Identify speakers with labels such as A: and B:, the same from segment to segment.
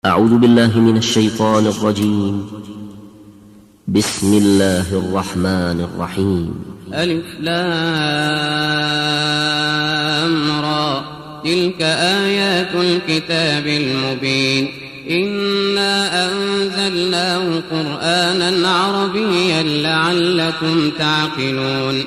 A: أعوذ بالله من الشيطان الرجيم. بسم الله الرحمن الرحيم.
B: ألف لام را، تلك آيات الكتاب المبين. إنا أنزلناه قرآنا عربيا لعلكم تعقلون.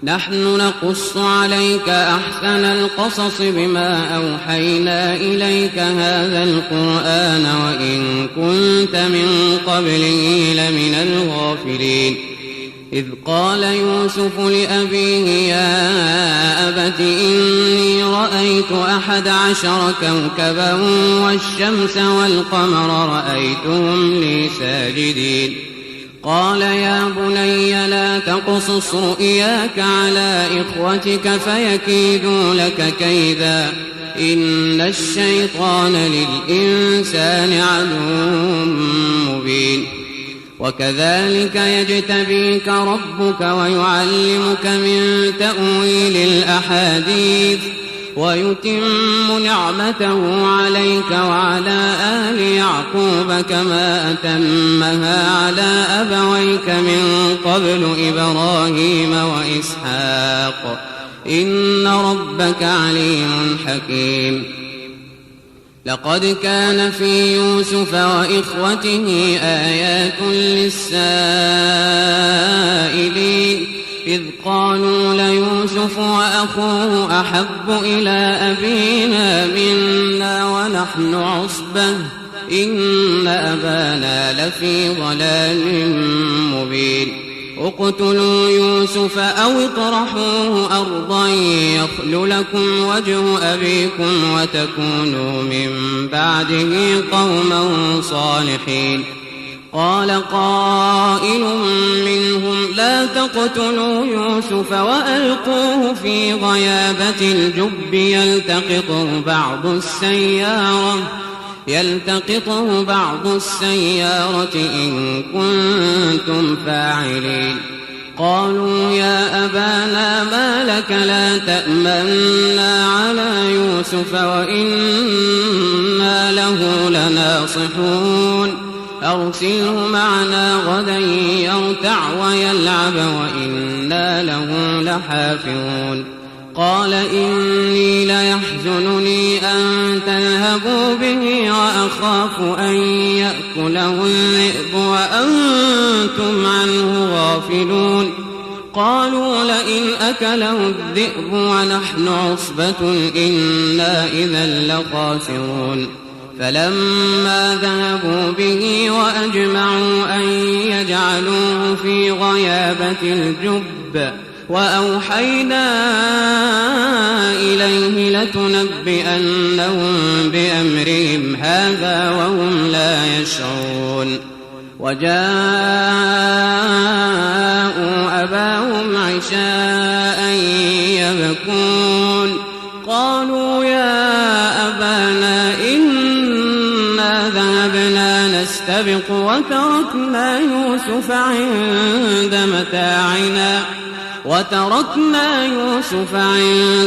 B: نحن نقص عليك أحسن القصص بما أوحينا إليك هذا القرآن وإن كنت من قبله لمن الغافلين. إذ قال يوسف لأبيه يا أبت إني رأيت 11 كوكبا والشمس والقمر رأيتهم لي ساجدين. قال يا بني لا تقصص رؤياك على إخوتك فيكيدوا لك كيدا إن الشيطان للإنسان عدو مبين. وكذلك يجتبيك ربك ويعلمك من تأويل الأحاديث ويتم نعمته عليك وعلى آل يعقوب كما أتمها على أبويك من قبل إبراهيم وإسحاق إن ربك عليم حكيم. لقد كان في يوسف وإخوته آيات للسائلين إذ قالوا ليوسف وأخوه أحب إلى أبينا منا ونحن عصبة إن أبانا لفي ضلال مبين. اقتلوا يوسف أو اطرحوه أرضا يخل لكم وجه أبيكم وتكونوا من بعده قوما صالحين. قال قائل منهم لا تقتلوا يوسف وألقوه في غيابة الجب يلتقطه بعض السيارة إن كنتم فاعلين. قالوا يا أبانا ما لك لا تأمنا على يوسف وإنا له لناصحون. أرسله معنا غدا يرتع ويلعب وإنا له لحافظون. قال إني ليحزنني أن تذهبوا به وأخاف أن يأكله الذئب وأنتم عنه غافلون. قالوا لئن أكله الذئب ونحن عصبة إنا إذا لخاسرون. فلما ذهبوا به وأجمعوا أن يجعلوه في غيابة الجب وأوحينا إليه لتنبئنهم بأمرهم هذا وهم لا يشعرون. وجاءوا أباهم عشاء يبكون. قالوا يا أبانا إنا ذهبنا نستبق وتركنا يوسف عند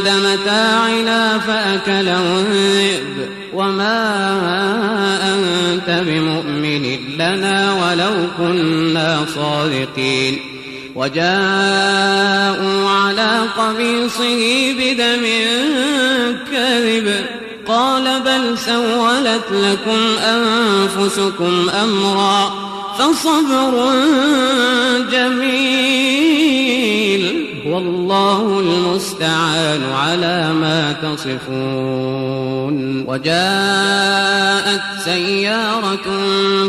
B: متاعنا فأكله الذئب وما أنت بمؤمن لنا ولو كنا صادقين. وجاءوا على قميصه بدم كذب قال بل سولت لكم أنفسكم أمرا فصبر جميل والله المستعان على ما تصفون. وجاءت سيارة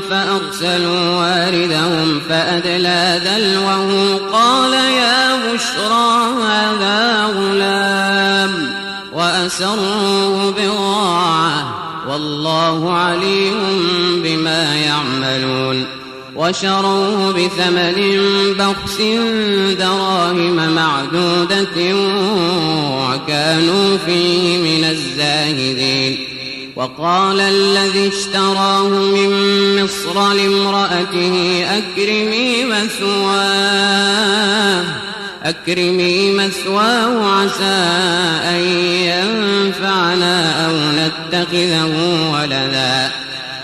B: فأرسلوا واردهم فأدلى دلوه قال يا بشرى هذا غلام وأسروه بضاعة والله عليم بما يعملون. وشروه بثمن بخس دراهم معدودة وكانوا فيه من الزاهدين. وقال الذي اشتراه من مصر لامرأته أكرمي مثواه عسى أن ينفعنا أو نتخذه ولدا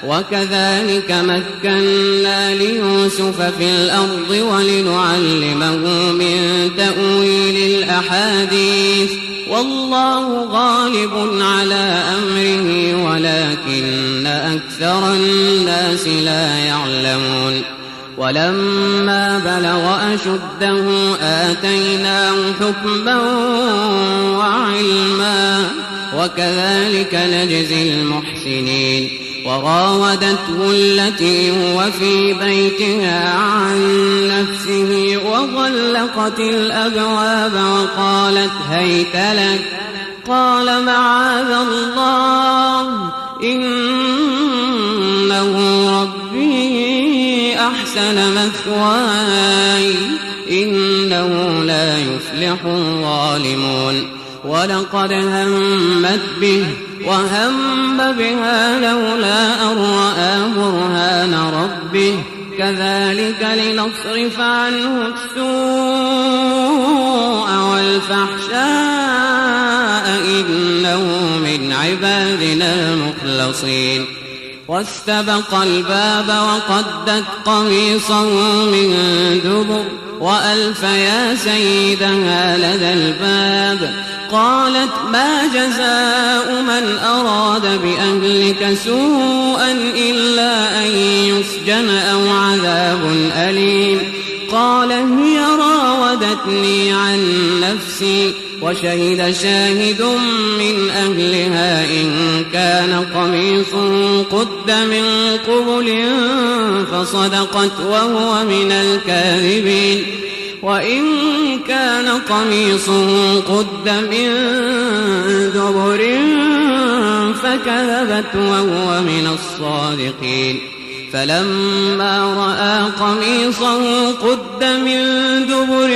B: وكذلك مكنا ليوسف في الأرض ولنعلمه من تأويل الأحاديث والله غالب على أمره ولكن أكثر الناس لا يعلمون ولما بلغ أشده آتيناه حكما وعلما وكذلك نجزي المحسنين وراودته التي هو في بيتها عن نفسه وغلقت الأبواب وقالت هيت لك قال معاذ الله إنه ربي أحسن مثواي إنه لا يفلح الظالمون ولقد همت به وهم بها لولا أن رأى برهان ربه كذلك لنصرف عنه السوء والفحشاء إنه من عبادنا المخلصين واستبق الباب وقدت قميصه من دبر وألف يا سيدها لدى الباب قالت ما جزاء من أراد بأهلك سوءا إلا أن يسجن أو عذاب أليم قال هي راودتني عن نفسي وشهد شاهد من أهلها إن كان قميصه قد من قبل فصدقت وهو من الكاذبين وإن كان قميصه قد من دبر فكذبت وهو من الصادقين فلما رأى قميصه قد من دبر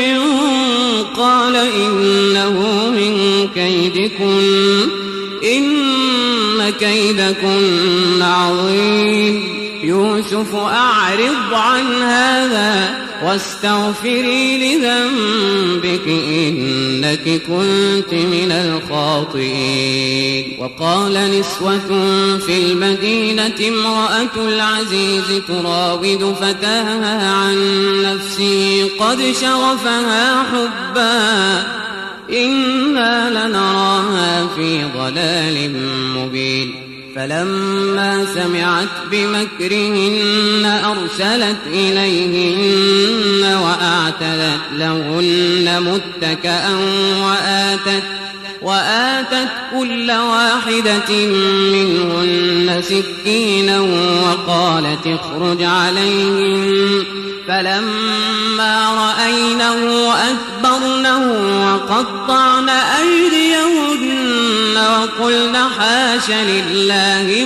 B: قال إنه من كيدكن إن كيدكن عظيم يوسف أعرض عن هذا واستغفري لذنبك إنك كنت من الخاطئين وقال نسوة في المدينة امرأة العزيز تراود فتاها عن نفسه قد شغفها حبا إنا لنراها في ضلال مبين فلما سمعت بمكرهن أرسلت إليهن وأعتدت لهن متكأ وآتت كل واحدة منهن سكينا وقالت اخرج عليهن فلما رأينه أكبرنه وقطعن أيديهن وقلن حاش لله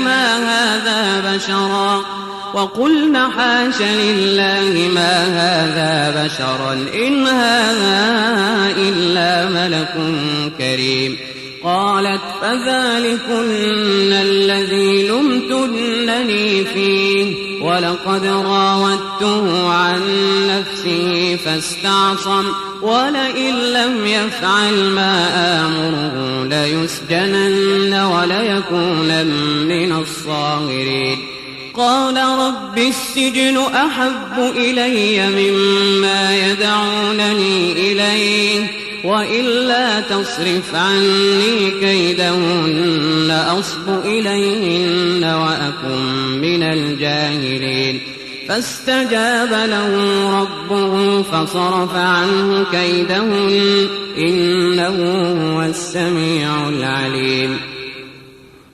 B: ما هذا بشرا إن هذا إلا ملك كريم قالت فذلكن الذي لمتنني فيه ولقد راودته عن نفسه فاستعصم ولئن لم يفعل ما آمره ليسجنن وليكونن من الصاغرين قال رب السجن أحب إلي مما يدعونني إليه وإلا تصرف عني كيدهن أصب إليهن وأكن من الجاهلين فاستجاب له ربه فصرف عنه كيدهن إنه هو السميع العليم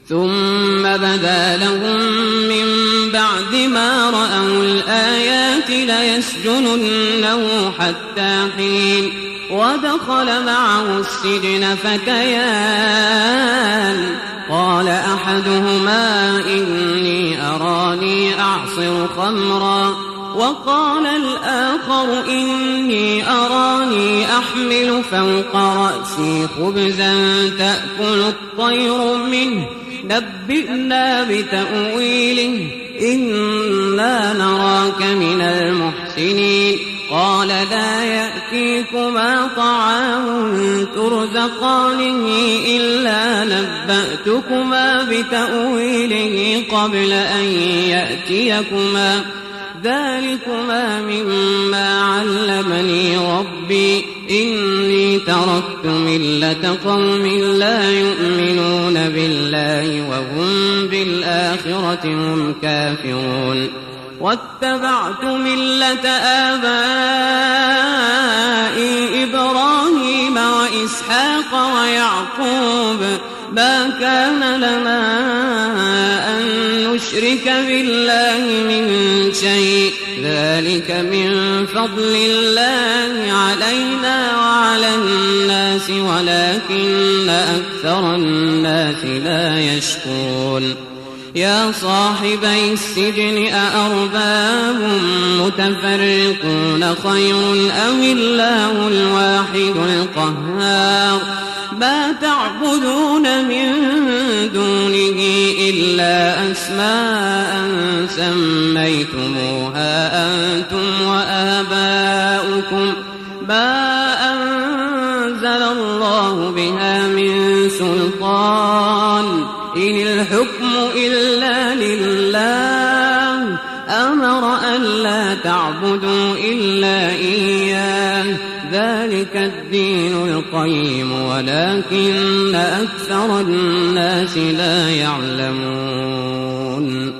B: ثم بدا لهم من بعد ما رأوا الآيات ليسجننه حتى حين ودخل معه السجن فتيان قال أحدهما إني أراني أعصر خمرا وقال الآخر إني أراني أحمل فوق رأسي خبزا تأكل الطير منه نبئنا بتأويله إنا نراك من المحسنين قال لا يأتيكما طعام ترزقانه إلا نبأتكما بتأويله قبل أن يأتيكما ذلكما مما علمني ربي إني تركت ملة قوم لا يؤمنون بالله وهم بالآخرة هم كافرون واتبعت ملة آبائي إبراهيم وإسحاق ويعقوب ما كان لنا أن نشرك بالله من شيء ذلك من فضل الله علينا وعلى الناس ولكن أكثر الناس لا يشكرون يا صاحبي السجن أأرباب متفرقون خير أم الله الواحد القهار ما تعبدون من دونه إلا أسماء سميتموها أنتم وآباؤكم ما أنزل الله بها من سلطان إن الحكم إلا لله أمر أن لا تعبدوا إلا إياه ذلك الدين القيم ولكن أكثر الناس لا يعلمون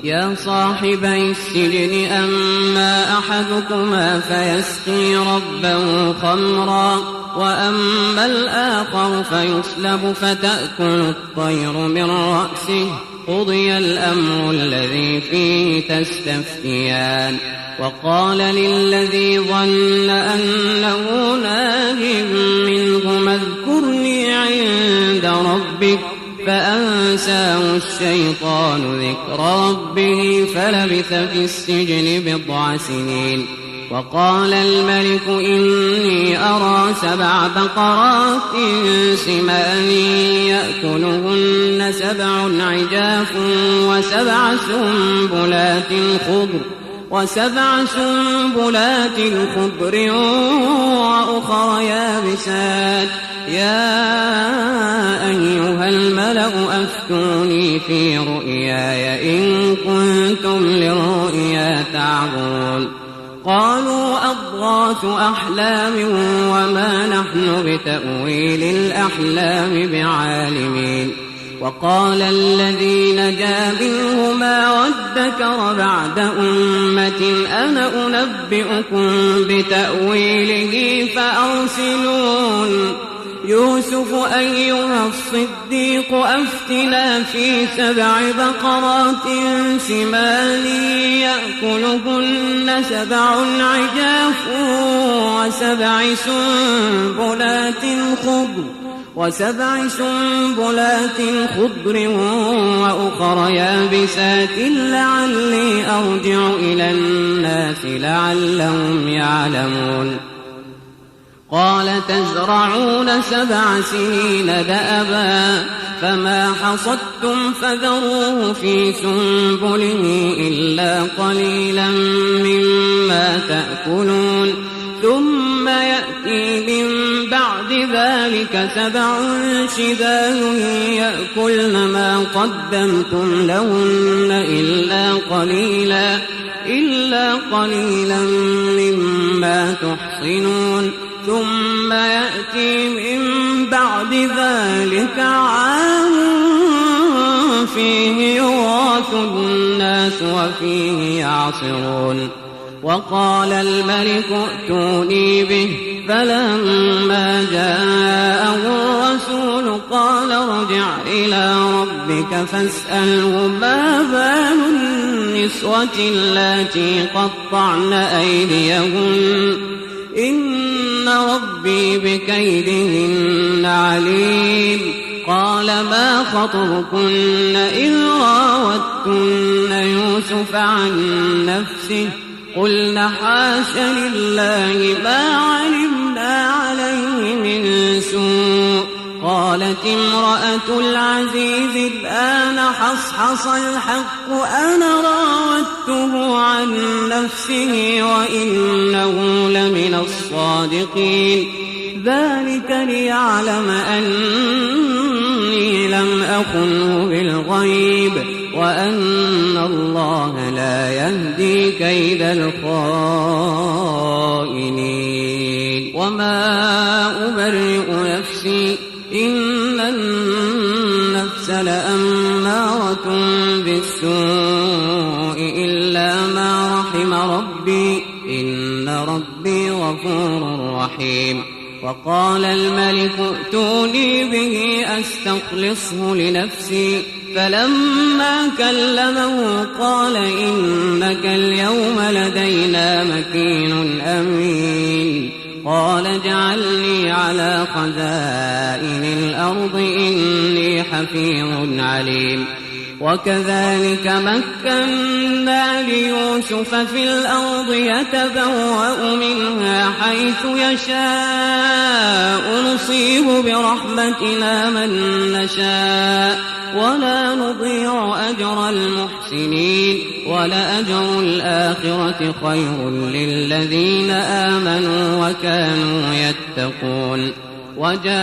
B: يا صاحبي السجن أما أحدكما فيسقي ربه خمرا وأما الآخر فيصلب فتأكل الطير من رأسه قضي الأمر الذي فيه تستفتيان وقال للذي ظن أنه ناج منهما اذكرني عند ربك فأنساه الشيطان ذكر ربه فلبث في السجن 9 سنين وقال الملك إني أرى 7 بقرات سمان يأكلهن 7 عجاف وسبع سنبلات خضر وأخر يابسات يا أيها الملأ أفتوني في رؤياي إن كنتم للرؤيا تعبرون قالوا أضغاث أحلام وما نحن بتأويل الأحلام بعالمين وقال الذي نجا منهما وادكر بعد أمة أنا أنبئكم بتأويله فأرسلون يوسف أيها الصديق أفتنا في 7 بقرات سمان يأكلهن 7 عجاف وسبع سنبلات خضر وأخر يابسات لعلي أرجع إلى الناس لعلهم يعلمون قال تزرعون 7 سنين دأبا فما حصدتم فذروه في سنبله إلا قليلا مما تأكلون ثم يأتي من بعد ذلك 7 شداد يأكلن ما قدمتم لهن إلا قليلا مما تحصنون ثم يأتي من بعد ذلك عام فيه يغاث الناس وفيه يعصرون وقال الملك ائتوني به فلما جاءه الرسول قال ارجع إلى ربك فاسأله ما بال النسوة اللاتي قطعن أيديهن إن ربي بكيدهن عليم قال ما خطبكن إذ راوتن يوسف عن نفسه قلنا حاش لله ما علمنا عليه من سوء قالت امرأة العزيز الآن حصحص الحق أنا راودته عن عن نفسه وإنه لمن الصادقين ذلك ليعلم أني لم أخنه بالغيب وأن الله لا يهدي كيد الخائنين وما أبرئ نفسي إن النفس لأمارة بالسوء إلا ما رحم ربي إن ربي غفور رحيم وقال الملك ائتوني به أستخلصه لنفسي فلما كلمه قال إنك اليوم لدينا مكين أمين قال اجعلني على خزائن الأرض إني حفيظ عليم وكذلك مكنا ليوسف في الأرض يتبوأ منها حيث يشاء نصيب برحمتنا من نشاء ولا نضيع أجر المحسنين ولأجر الآخرة خير للذين آمنوا وكانوا يتقون وجاء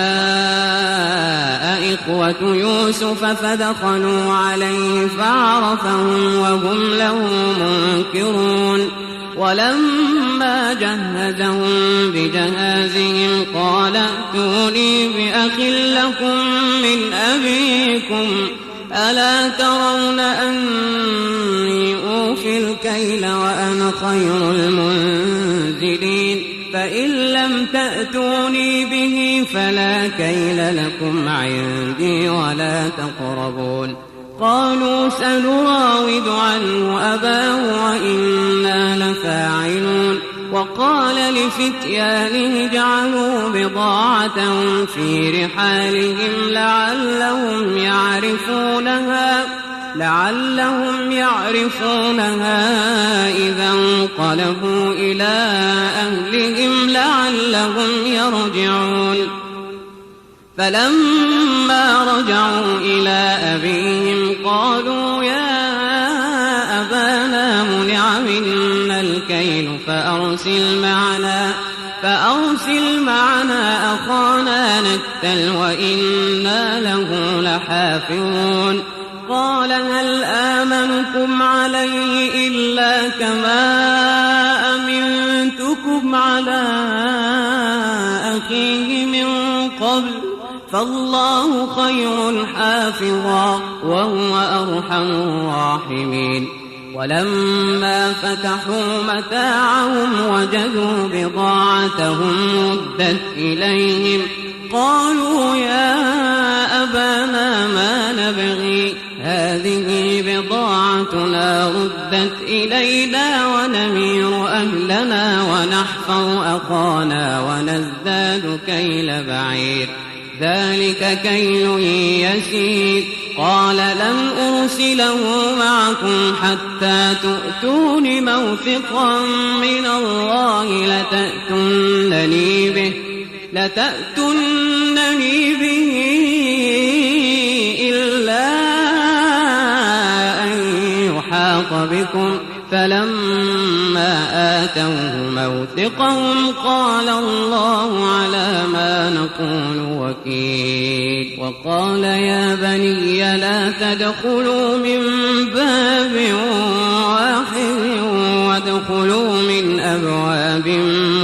B: إخوة يوسف فدخلوا عليه فعرفهم وهم له منكرون ولما جهزهم بجهازهم قال ائتوني بأخ لكم من أبيكم ألا ترون أني أوفي الكيل وأنا خير المنزلين فإن لم تأتوني به فلا كيل لكم عندي ولا تقربون قالوا سنراود عنه أباه وإنا لفاعلون وقال لفتيانه اجعلوا بضاعتهم في رحالهم لعلهم يعرفونها إذا انقلبوا إلى أهلهم لعلهم يرجعون فلما رجعوا إلى أبيهم قالوا يا أبانا منع منا الكيل فأرسل معنا أخانا نكتل وإنا له لحافظون قال هل آمنكم عليه إلا كما أمنتكم على أخيه من قبل فالله خير حافظا وهو أرحم الراحمين ولما فتحوا متاعهم وجدوا بضاعتهم ردت إليهم قالوا يا أبانا ما نبغي هذه بضاعتنا ردت إلينا ونمير أهلنا ونحفظ أخانا ونزداد كيل بعير ذلك كيل يسير قال لن أرسله معكم حتى تؤتون موثقا من الله لتأتونني به إلا أن يحاط بكم فلما آتوه موثقهم قال الله على ما نقول وكيل وقال يا بني لا تدخلوا من باب واحد وادخلوا من أبواب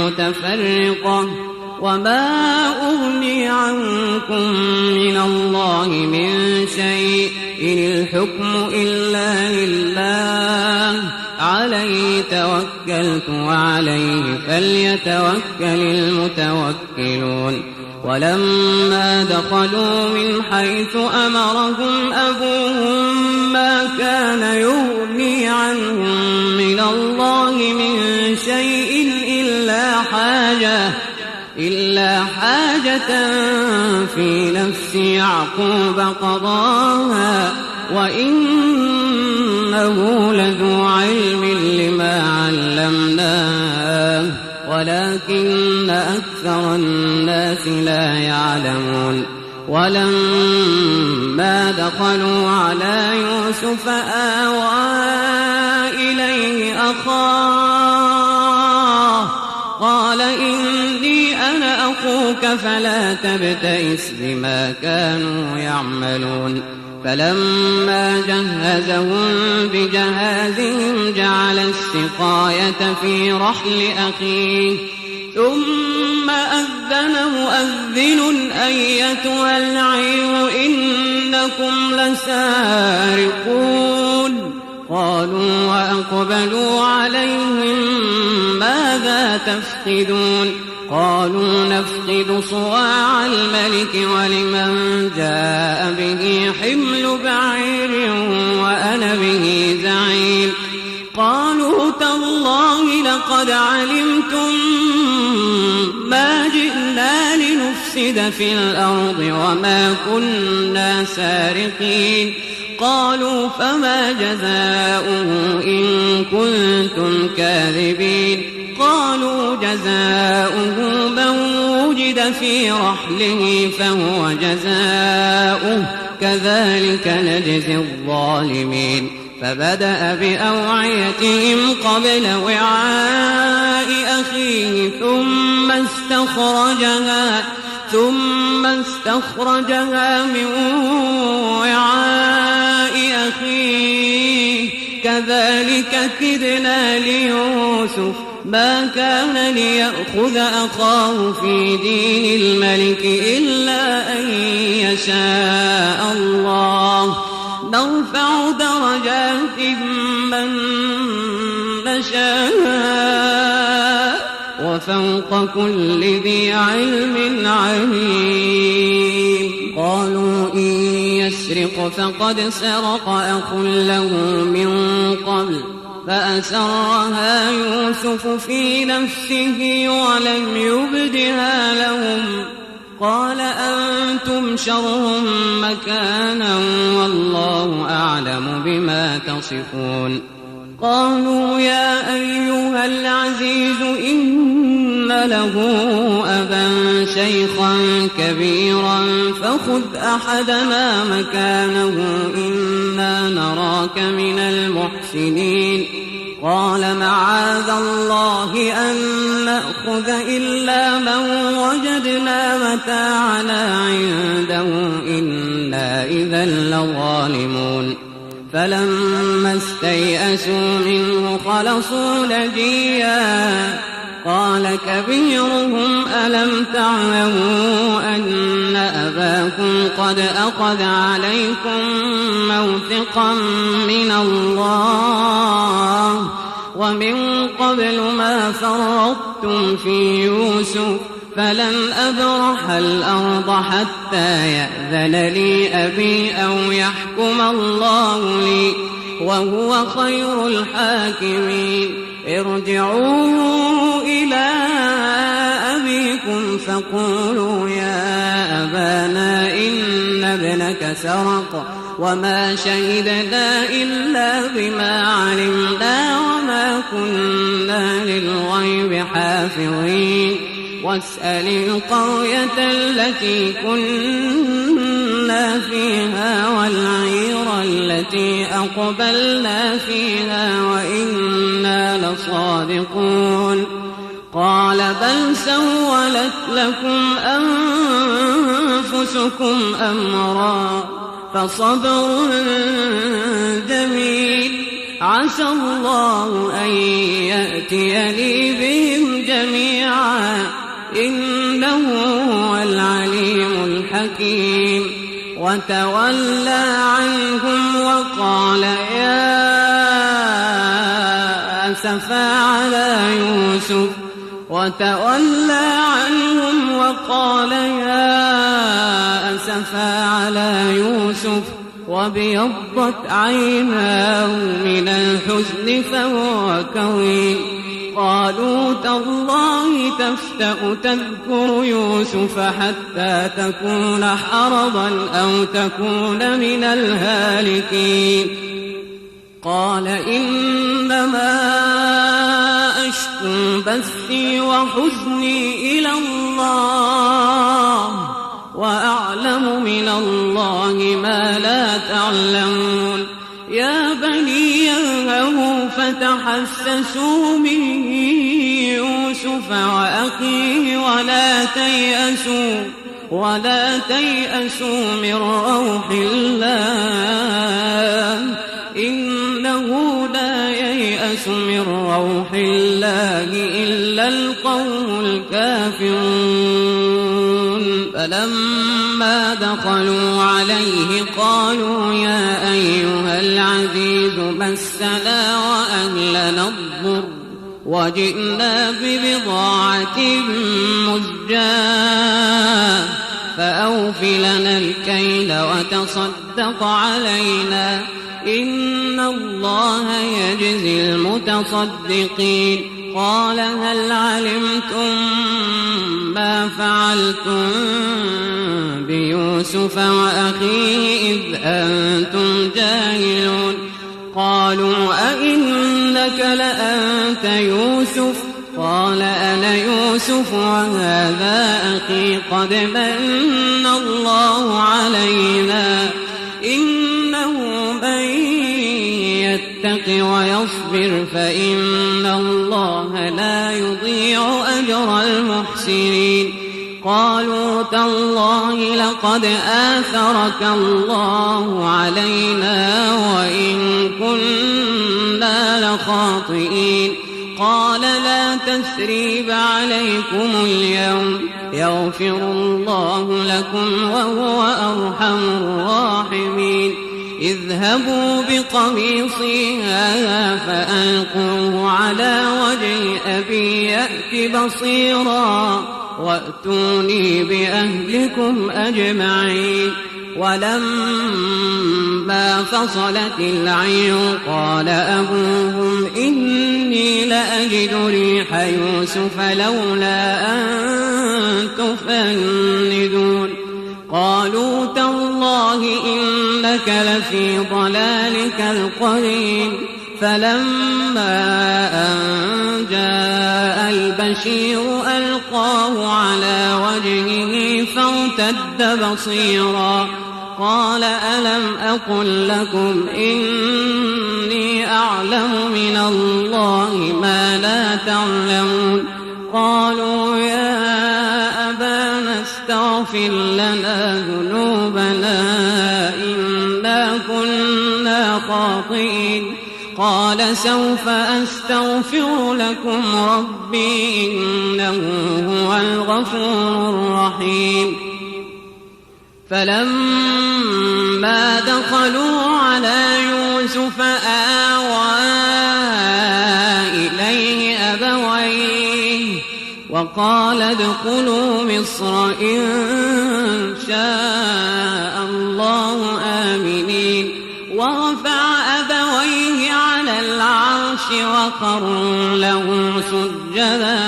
B: متفرقة وما أغني عنكم من الله من شيء إن الحكم إلا لله عليه توكلت وعليه فليتوكل المتوكلون ولما دخلوا من حيث أمرهم أبوهم ما كان يغني عنهم من الله من شيء إلا حاجة في نفس يعقوب قضاها وإنه لذو علم لما علمناه ولكن أكثر الناس لا يعلمون ولما دخلوا على يوسف آوى إليه أخاه قال إني أنا أخوك فلا تبتئس بما كانوا يعملون فلما جهزهم بجهازهم جعل السقاية في رحل أخيه ثم أذن مؤذن أيتها العير إنكم لسارقون قالوا وأقبلوا عليهم ماذا تفقدون قالوا نفقد صواع الملك ولمن جاء به حمل بعير وأنا به زعيم قالوا تالله لقد علمتم ما جئنا لنفسد في الأرض وما كنا سارقين قالوا فما جزاؤه إن كنتم كاذبين قالوا جزاؤه من وجد في رحله فهو جزاؤه كذلك نجزي الظالمين فبدأ بأوعيتهم قبل وعاء أخيه ثم استخرجها من وعاء أخيه كذلك كدنا ليوسف ما كان ليأخذ أخاه في دين الملك إلا أن يشاء الله نرفع درجات من نشاء وفوق كل ذي علم عليم قالوا إن يسرق فقد سرق أخ له من قبل فأسرها يوسف في نفسه ولم يبدها لهم قال أنتم شر مكانا والله أعلم بما تصفون قالوا يا أيها العزيز إن له أبا شيخا كبيرا فخذ أحدنا مكانه إنا نراك من المحسنين قال معاذ الله أن نأخذ إلا من وجدنا متاعنا عنده إنا إذا لظالمون فلما استيئسوا منه خلصوا نجيا قال كبيرهم ألم تعلموا أن أباكم قد أخذ عليكم موثقا من الله ومن قبل ما فرطتم في يوسف فلن أبرح الأرض حتى يأذن لي أبي أو يحكم الله لي وهو خير الحاكمين ارجعوا إلى أبيكم فقولوا يا أبانا إن ابنك سرق وما شهدنا إلا بما علمنا وما كنا للغيب حافظين واسأل القرية التي كنا فيها والعير التي أقبلنا فيها وإنا لصادقون قال بل سولت لكم أنفسكم أمرا فصبر جميل عسى الله أن يأتيني بهم جميعا إنه هو العليم الحكيم وتولى عنهم وقال يا أسفا على يوسف وتولى عنهم وقال يا أسفا على يوسف وابيضت عيناه من الحزن فهو كظيم قالوا تالله تفتأ تذكر يوسف حتى تكون حرضا أو تكون من الهالكين قال إنما أشكو بثي وحزني إلى الله وأعلم من الله ما لا تعلمون يا بني يذهبوا فتحسسوا من يوسف وأخيه ولا تيأسوا من روح الله إنه لا ييأس من روح الله إلا القوم الكافرون. فلما دخلوا عليه قالوا يا أيها العزيز مسنا وأهلنا الضر وجئنا ببضاعة مزجاة فأوف لنا الكيل وتصدق علينا إن الله يجزي المتصدقين. قال هل علمتم ما فعلتم بيوسف وأخيه إذ أنتم جاهلون؟ قالوا أئنك لأنت يوسف؟ قال أنا يوسف وهذا أخي قد من الله علينا إنه من يتق ويصبر فإن الله لا يضيع أجر المحسنين. قالوا تالله لقد آثرك الله علينا وإن كنا لخاطئين. قال لا تثريب عليكم اليوم يغفر الله لكم وهو أرحم الراحمين. اذهبوا بقميصي هذا فألقوه على وجه أبي يأت بصيرا وأتوني بأهلكم أجمعين. ولما فصلت العير قال أبوهم إني لأجد ريح يوسف لولا أن تفندون. قالوا تالله إنك لفي ضلالك القديم. فلما أن جاء البشير ألقاه على وجهه فارتد بصيرا قال ألم أقل لكم إني أعلم من الله ما لا تعلمون؟ قالوا يا أبانا استغفر لنا ذنوبنا إنا كنا خاطئين. قال سوف أستغفر لكم ربي إنه هو الغفور الرحيم. فلما دخلوا على يوسف آوى إليه أبويه وقال ادخلوا مصر إن شاء الله آمنين. ورفع أبويه على العرش وخروا له سجدا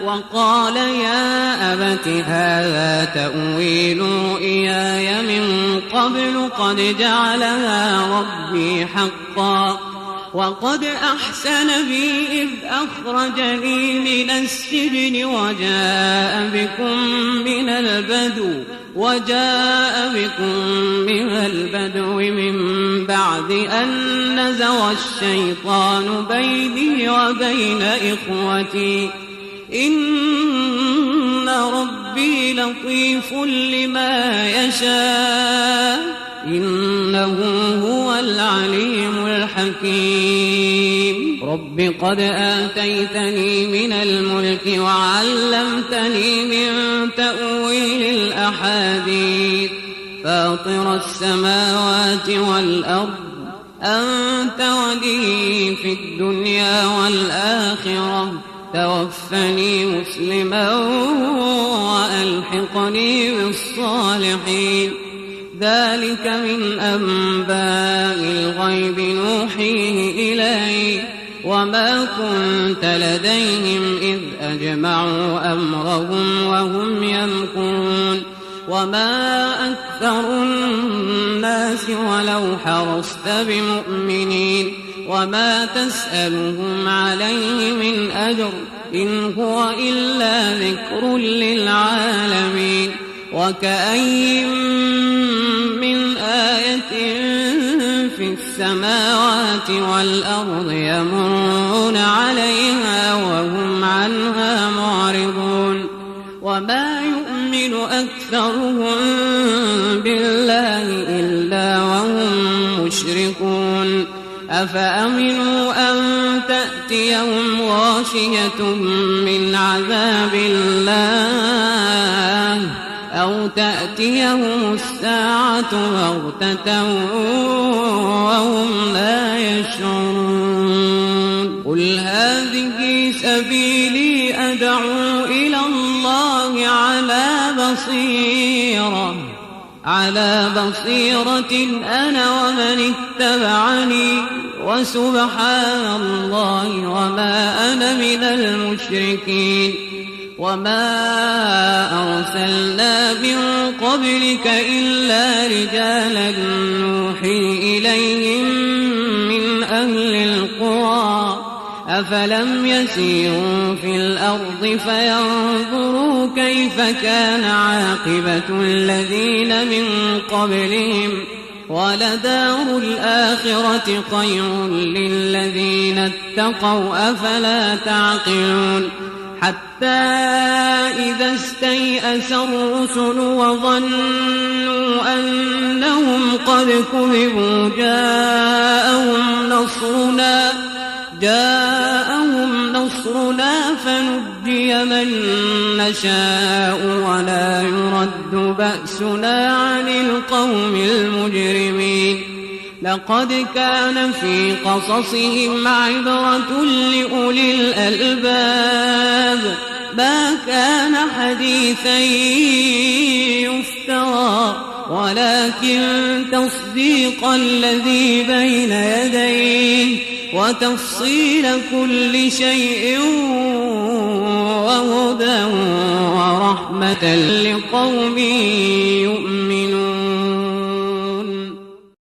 B: وقال يا أبت هذا تأويل رؤياي من قبل قد جعلها ربي حقا وقد أحسن بي إذ أخرجني من السجن وجاء بكم من البدو من بعد أن نزغ الشيطان بيني وبين إخوتي إن ربي لطيف لما يشاء إنه هو العليم الحكيم. رب قد آتيتني من الملك وعلمتني من تأويل الأحاديث فاطر السماوات والأرض أنت ولي في الدنيا والآخرة توفني مسلما وألحقني بالصالحين. ذلك من أنباء الغيب نوحيه إليك وما كنت لديهم إذ أجمعوا أمرهم وهم يمكرون. وما أكثر الناس ولو حرصت بمؤمنين وما تسألهم عليه من أجر إن هو إلا ذكر للعالمين. وكأين من آية في السماوات والأرض يمرون عليها وهم عنها معرضون وما يؤمن أكثرهم بالله إلا وهم مشركون أفأمنوا أن تأتيهم غاشية من عذاب الله أو تأتيهم الساعة بغتة وهم لا يشعرون قل هذه سبيلي أدعو إلى الله على بصيرة أنا ومن اتبعني وسبحان الله وما أنا من المشركين وما أرسلنا من قبلك إلا رجالا نوحي إليهم من أهل القرى أفلم يسيروا في الأرض فينظروا كيف كان عاقبة الذين من قبلهم ولدار الآخرة خير للذين اتقوا أفلا تعقلون حتى إذا استيأس الرسل وظنوا أنهم قد كذبوا جاءهم نصرنا فنجي من نشاء ولا يرد بأسنا عن القوم المجرمين لقد كان في قصصهم عبرة لأولي الألباب ما كان حديثا يفترى ولكن تصديق الذي بين يديه وتفصيل كل شيء وهدى ورحمة لقوم يؤمنون